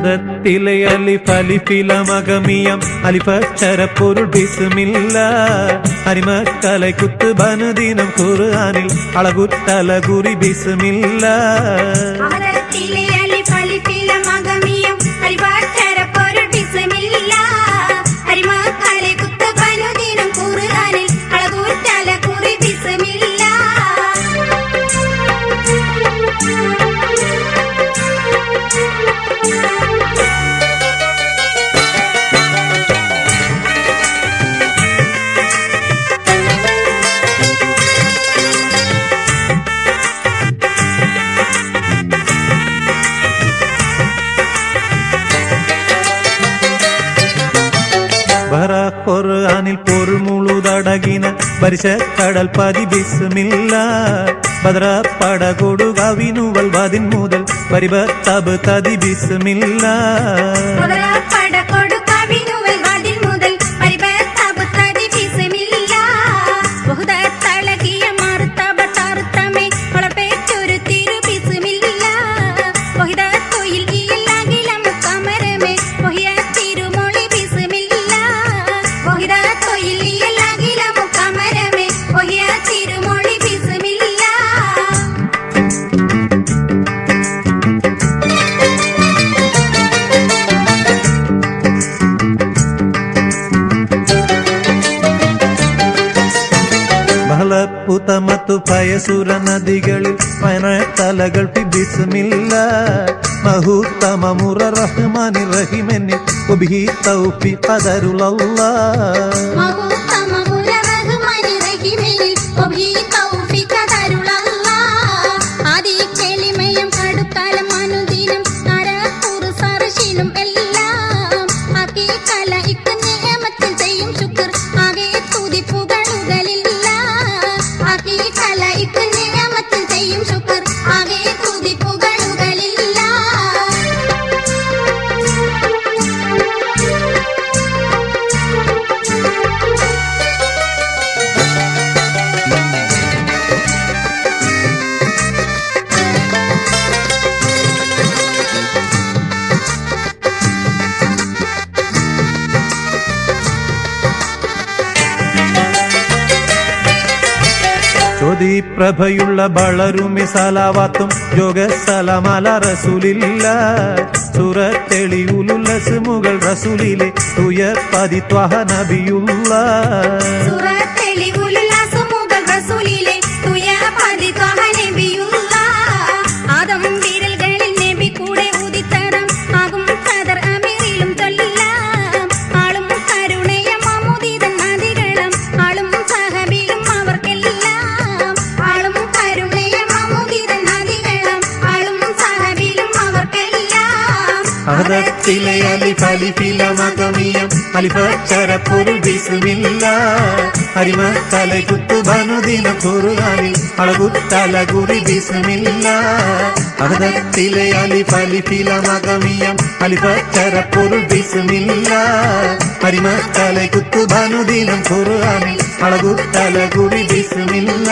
അഹദത്തിലെ അലിഫ് അലിഫില മകമിയം അലിഫക്ഷര പൊരുൾ ബിസ്മില്ല അരിമക്കலை കുത്ത് ബനുദിനം ഖുർആനിൽ അളകുത്തലകുറി ബിസ്മില്ല അഹദത്തിലെ അലിഫ് അലിഫില മകമിയം അലിഫക്ഷര പൊരുൾ ബിസ്മില്ല അരിമക്കலை കുത്ത് ബനുദിനം ഖുർആനിൽ അളകുത്തലകുറി ബിസ്മില്ല ഖുർആനിൽ പൊരുൾ മുഴുതടകിന പരിശ കടൽ പതി ബിസ്മില്ല ബദ്ര പടകൊടു കവിനുവൽ വതിൻ മുതൽ പരിബത്തബ് തതി ബിസ്മില്ല പുതമത്തു പയസുര നദികളിൽ പനത്തലകൾ ബിസ്മില്ല മഹൂത്തമമുറ റഹ്മാനി റഹിമനി വബിഹി തൗഫീഖ് ഖദറുല്ലാഹ് മഹൂത്തമമുറ റഹ്മാനി റഹിമനി വബിഹി തൗഫീഖ് ഖദറുല്ലാഹ് ആദി കലിമയം അടുക്കാലം അനുദിനം അറഖുർ സർശിലും എല്ലാം ആകെ കലയിക്ക് നിയമത്തിൽ ചെയ്യും ശുക്ർ ആകെ തുതിപ്പുകളുകളിൽ പ്രഭയുള്ള ബളരുമി സലാവാത്തും യോഗ സലാമല റസൂലില്ല സൂറത്തെളിയുലുല്ലസ് മുകൾ റസൂലിലെ തുയ പതി ത്വഹ നബിയുള്ള ആദം വിരൽകളിൽ നബി കൂടെ ഉദിത്തരം ആകും ഖദർ അമീറിലും ചൊല്ലാം ആളും കരുണയ മമുദിതൻ നദികളം ആളും സഹബിലും അവർക്കെല്ലാം ആളും കരുണയ മമുദിതൻ നദികളം ആളും സഹബിലും അവർക്കെല്ലാം അഹദത്തിലെ അലിഫ് അലിഫില മകമിയം അലിഫക്ഷര പൊരുൾ ബിസ്മില്ല അരിമക്കலை കുത്ത് ബനുദിനം ഖുർആനിൽ അളകുത്തലകുറി ബിസ്മില്ല അഹദത്തിലെ അലിഫ് അലിഫില മകമിയം അലിഫക്ഷര പൊരുൾ ബിസ്മില്ല അരിമക്കலை കുത്ത് ബനുദിനം ഖുർആനിൽ അളകുത്തലകുറി ബിസ്മില്ല